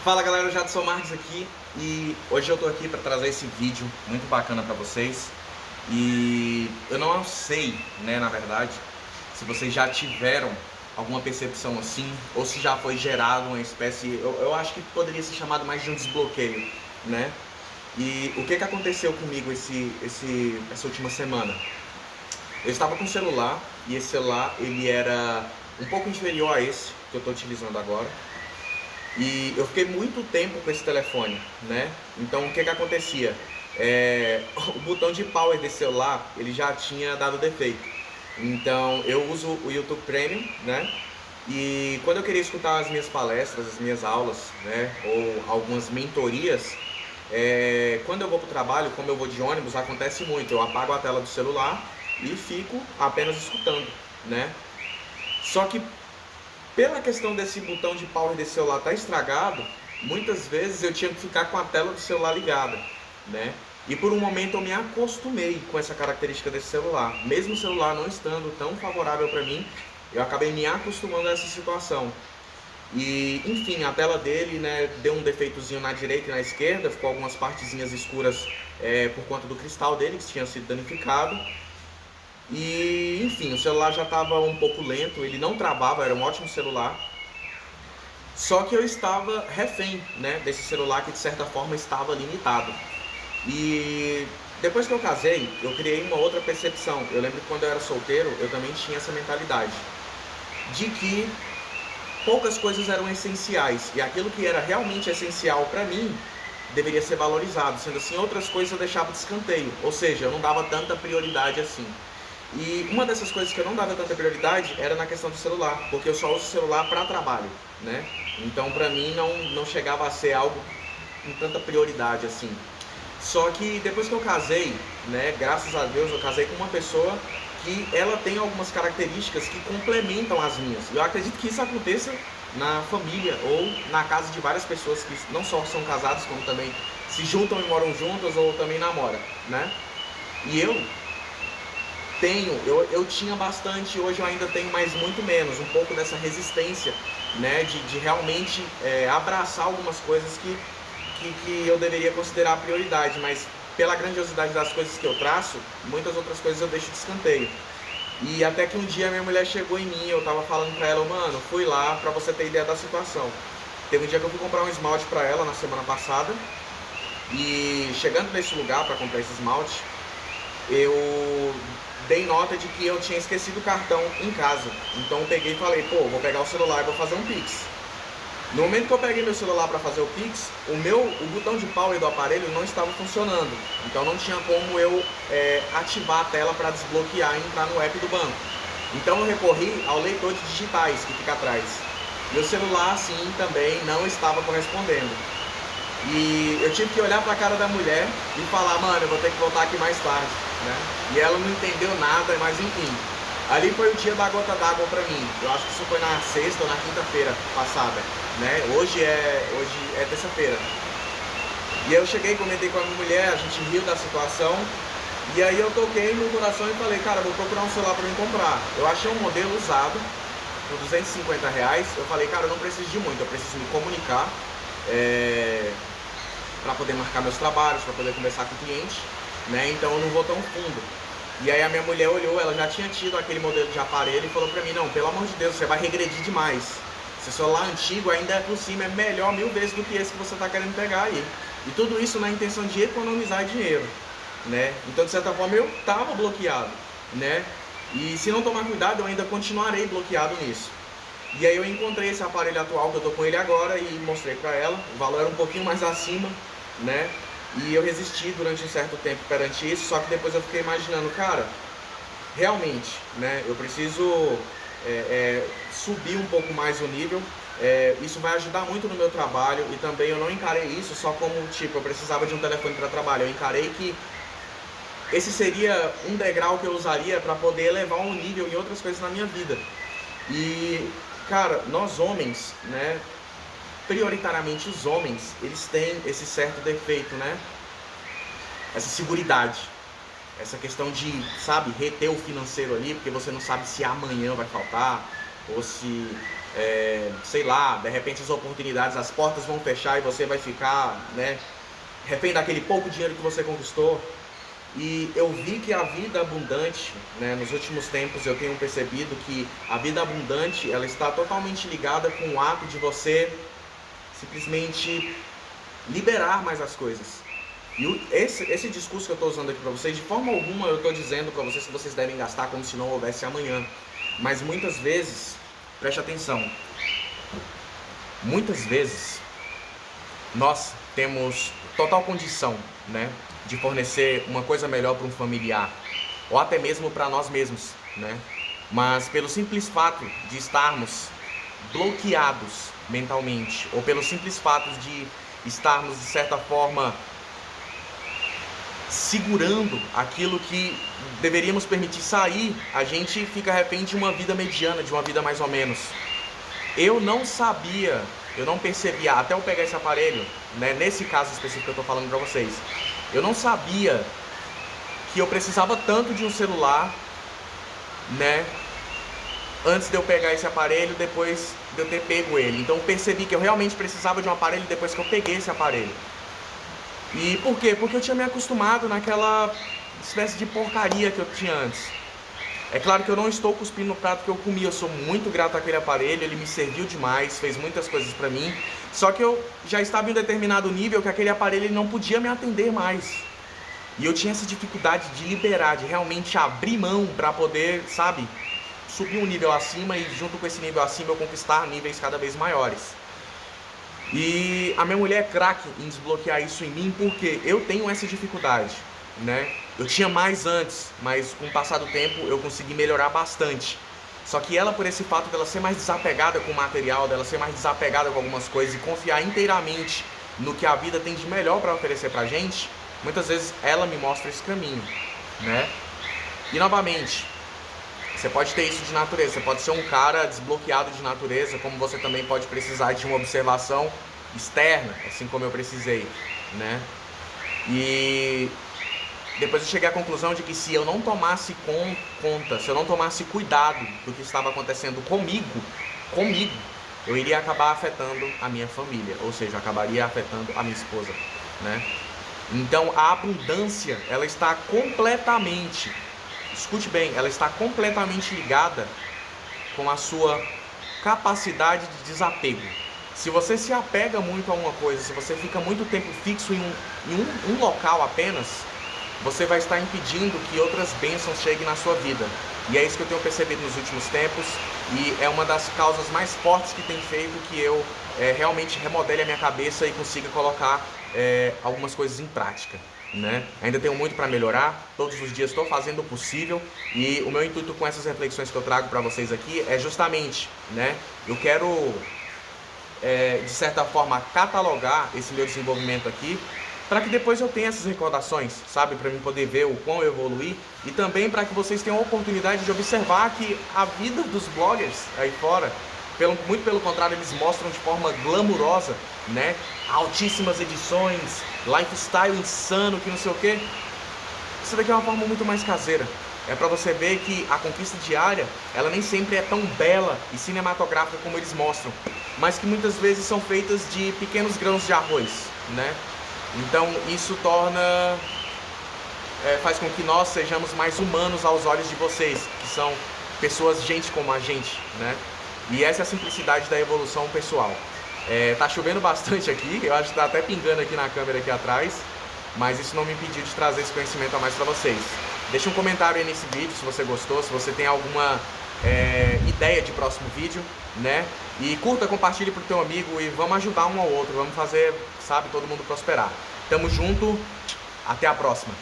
Fala galera, o Jadson Marques aqui e hoje eu tô aqui para trazer esse vídeo muito bacana para vocês. E eu não sei, né, na verdade, se vocês já tiveram alguma percepção assim, ou se já foi gerado uma espécie, eu acho que poderia ser chamado mais de um desbloqueio, né? E o que aconteceu comigo essa última semana? Eu estava com um celular e esse celular ele era um pouco inferior a esse que eu estou utilizando agora. E eu fiquei muito tempo com esse telefone, né? Então o que acontecia? O botão de power desse celular ele já tinha dado defeito. Então eu uso o YouTube Premium, né? E quando eu queria escutar as minhas palestras, as minhas aulas, né? Ou algumas mentorias, quando eu vou para o trabalho, como eu vou de ônibus, acontece muito. Eu apago a tela do celular e fico apenas escutando, né? Só que pela questão desse botão de power desse celular estar estragado, muitas vezes eu tinha que ficar com a tela do celular ligada, né? E por um momento eu me acostumei com essa característica desse celular. Mesmo o celular não estando tão favorável para mim, eu acabei me acostumando a essa situação. E, enfim, a tela dele, né, deu um defeitozinho na direita e na esquerda, ficou algumas partezinhas escuras por conta do cristal dele, que tinha sido danificado. E, enfim, o celular já estava um pouco lento, ele não travava, era um ótimo celular. Só que eu estava refém, né, desse celular que de certa forma estava limitado. E depois que eu casei, eu criei uma outra percepção. Eu lembro que quando eu era solteiro, eu também tinha essa mentalidade de que poucas coisas eram essenciais e aquilo que era realmente essencial para mim deveria ser valorizado. Sendo assim, outras coisas eu deixava de escanteio, ou seja, eu não dava tanta prioridade assim. E uma dessas coisas que eu não dava tanta prioridade era na questão do celular, porque eu só uso o celular para trabalho, né? Então para mim não chegava a ser algo com tanta prioridade assim. Só que depois que eu casei, né, graças a Deus eu casei com uma pessoa que ela tem algumas características que complementam as minhas. Eu acredito que isso aconteça na família ou na casa de várias pessoas que não só são casadas, como também se juntam e moram juntas ou também namoram, né? E eu tinha bastante, hoje eu ainda tenho, mas muito menos, um pouco dessa resistência, né, de realmente abraçar algumas coisas que eu deveria considerar prioridade, mas pela grandiosidade das coisas que eu traço, muitas outras coisas eu deixo de escanteio. E até que um dia minha mulher chegou em mim, eu tava falando pra ela, mano, fui lá pra você ter ideia da situação. Teve um dia que eu fui comprar um esmalte pra ela na semana passada, e chegando nesse lugar pra comprar esse esmalte, eu dei nota de que eu tinha esquecido o cartão em casa. Então eu peguei e falei, pô, vou pegar o celular e vou fazer um Pix. No momento que eu peguei meu celular para fazer o Pix, o botão de power do aparelho não estava funcionando. Então não tinha como eu ativar a tela para desbloquear e entrar no app do banco. Então eu recorri ao leitor de digitais que fica atrás. Meu celular, sim, também não estava correspondendo. E eu tive que olhar pra cara da mulher e falar, mano, eu vou ter que voltar aqui mais tarde, né? E ela não entendeu nada, mas enfim. Ali foi o dia da gota d'água pra mim. Eu acho que isso foi na sexta ou na quinta-feira passada, né? Hoje é terça-feira. E eu cheguei, comentei com a minha mulher, a gente riu da situação. E aí eu toquei no coração e falei, cara, vou procurar um celular pra mim comprar. Eu achei um modelo usado, por R$250. Eu falei, cara, eu não preciso de muito, eu preciso me comunicar. Para poder marcar meus trabalhos, para poder conversar com o cliente, né? Então eu não vou tão fundo. E aí a minha mulher olhou, ela já tinha tido aquele modelo de aparelho e falou para mim, não, pelo amor de Deus, você vai regredir demais. Esse celular antigo ainda por cima é melhor 1000 vezes do que esse que você está querendo pegar aí. E tudo isso na intenção de economizar dinheiro, né? Então de certa forma eu estava bloqueado, né? E se não tomar cuidado eu ainda continuarei bloqueado nisso. E aí eu encontrei esse aparelho atual que eu tô com ele agora e mostrei pra ela. O valor era um pouquinho mais acima, né? E eu resisti durante um certo tempo perante isso, só que depois eu fiquei imaginando, cara, realmente, né? Eu preciso subir um pouco mais o nível. Isso vai ajudar muito no meu trabalho e também eu não encarei isso só como, tipo, eu precisava de um telefone para trabalho. Eu encarei que esse seria um degrau que eu usaria para poder elevar um nível em outras coisas na minha vida. E cara, nós homens, né, prioritariamente os homens, eles têm esse certo defeito, né, essa seguridade, essa questão de, sabe, reter o financeiro ali, porque você não sabe se amanhã vai faltar, ou se sei lá, de repente as oportunidades, as portas vão fechar e você vai ficar, né, refém daquele pouco dinheiro que você conquistou. E eu vi que a vida abundante, né, nos últimos tempos eu tenho percebido que a vida abundante, ela está totalmente ligada com o ato de você simplesmente liberar mais as coisas. E esse discurso que eu estou usando aqui para vocês, de forma alguma eu estou dizendo para vocês que vocês devem gastar como se não houvesse amanhã. Mas muitas vezes, preste atenção, muitas vezes nós temos total condição, né, de fornecer uma coisa melhor para um familiar, ou até mesmo para nós mesmos, né? Mas pelo simples fato de estarmos bloqueados mentalmente, ou pelo simples fato de estarmos, de certa forma, segurando aquilo que deveríamos permitir sair, a gente fica refém de uma vida mediana, de uma vida mais ou menos. Eu não sabia, eu não percebia, até eu pegar esse aparelho, né, nesse caso específico que eu estou falando para vocês, eu não sabia que eu precisava tanto de um celular, né, antes de eu pegar esse aparelho, depois de eu ter pego ele. Então eu percebi que eu realmente precisava de um aparelho depois que eu peguei esse aparelho. E por quê? Porque eu tinha me acostumado naquela espécie de porcaria que eu tinha antes. É claro que eu não estou cuspindo no prato que eu comi, eu sou muito grato àquele aparelho, ele me serviu demais, fez muitas coisas pra mim. Só que eu já estava em um determinado nível que aquele aparelho ele não podia me atender mais. E eu tinha essa dificuldade de liberar, de realmente abrir mão pra poder, sabe, subir um nível acima e junto com esse nível acima eu conquistar níveis cada vez maiores. E a minha mulher é craque em desbloquear isso em mim porque eu tenho essa dificuldade, né? Eu tinha mais antes, mas com o passar do tempo eu consegui melhorar bastante. Só que ela, por esse fato dela ser mais desapegada com o material, dela ser mais desapegada com algumas coisas e confiar inteiramente no que a vida tem de melhor para oferecer pra gente, muitas vezes ela me mostra esse caminho, né? E novamente, você pode ter isso de natureza, você pode ser um cara desbloqueado de natureza, como você também pode precisar de uma observação externa, assim como eu precisei, né? E depois eu cheguei à conclusão de que se eu não tomasse conta, se eu não tomasse cuidado do que estava acontecendo comigo, eu iria acabar afetando a minha família, ou seja, acabaria afetando a minha esposa, né? Então a abundância, ela está completamente, escute bem, ela está completamente ligada com a sua capacidade de desapego. Se você se apega muito a uma coisa, se você fica muito tempo fixo em um local apenas, você vai estar impedindo que outras bênçãos cheguem na sua vida. E é isso que eu tenho percebido nos últimos tempos, e é uma das causas mais fortes que tem feito que eu realmente remodele a minha cabeça e consiga colocar algumas coisas em prática, né? Ainda tenho muito para melhorar, todos os dias estou fazendo o possível, e o meu intuito com essas reflexões que eu trago para vocês aqui é justamente, né, eu quero de certa forma catalogar esse meu desenvolvimento aqui, para que depois eu tenha essas recordações, sabe, para mim poder ver o quão eu evoluí, e também para que vocês tenham a oportunidade de observar que a vida dos bloggers aí fora, muito pelo contrário, eles mostram de forma glamurosa, né, altíssimas edições, lifestyle insano, que não sei o que. Isso daqui é uma forma muito mais caseira. É para você ver que a conquista diária, ela nem sempre é tão bela e cinematográfica como eles mostram, mas que muitas vezes são feitas de pequenos grãos de arroz, né? Então isso faz com que nós sejamos mais humanos aos olhos de vocês, que são pessoas, gente como a gente, né? E essa é a simplicidade da evolução pessoal. Tá chovendo bastante aqui, eu acho que tá até pingando aqui na câmera aqui atrás, mas isso não me impediu de trazer esse conhecimento a mais para vocês. Deixa um comentário aí nesse vídeo se você gostou, se você tem alguma ideia de próximo vídeo, né? E curta, compartilhe pro teu amigo e vamos ajudar um ao outro, vamos fazer, sabe, todo mundo prosperar. Tamo junto, até a próxima.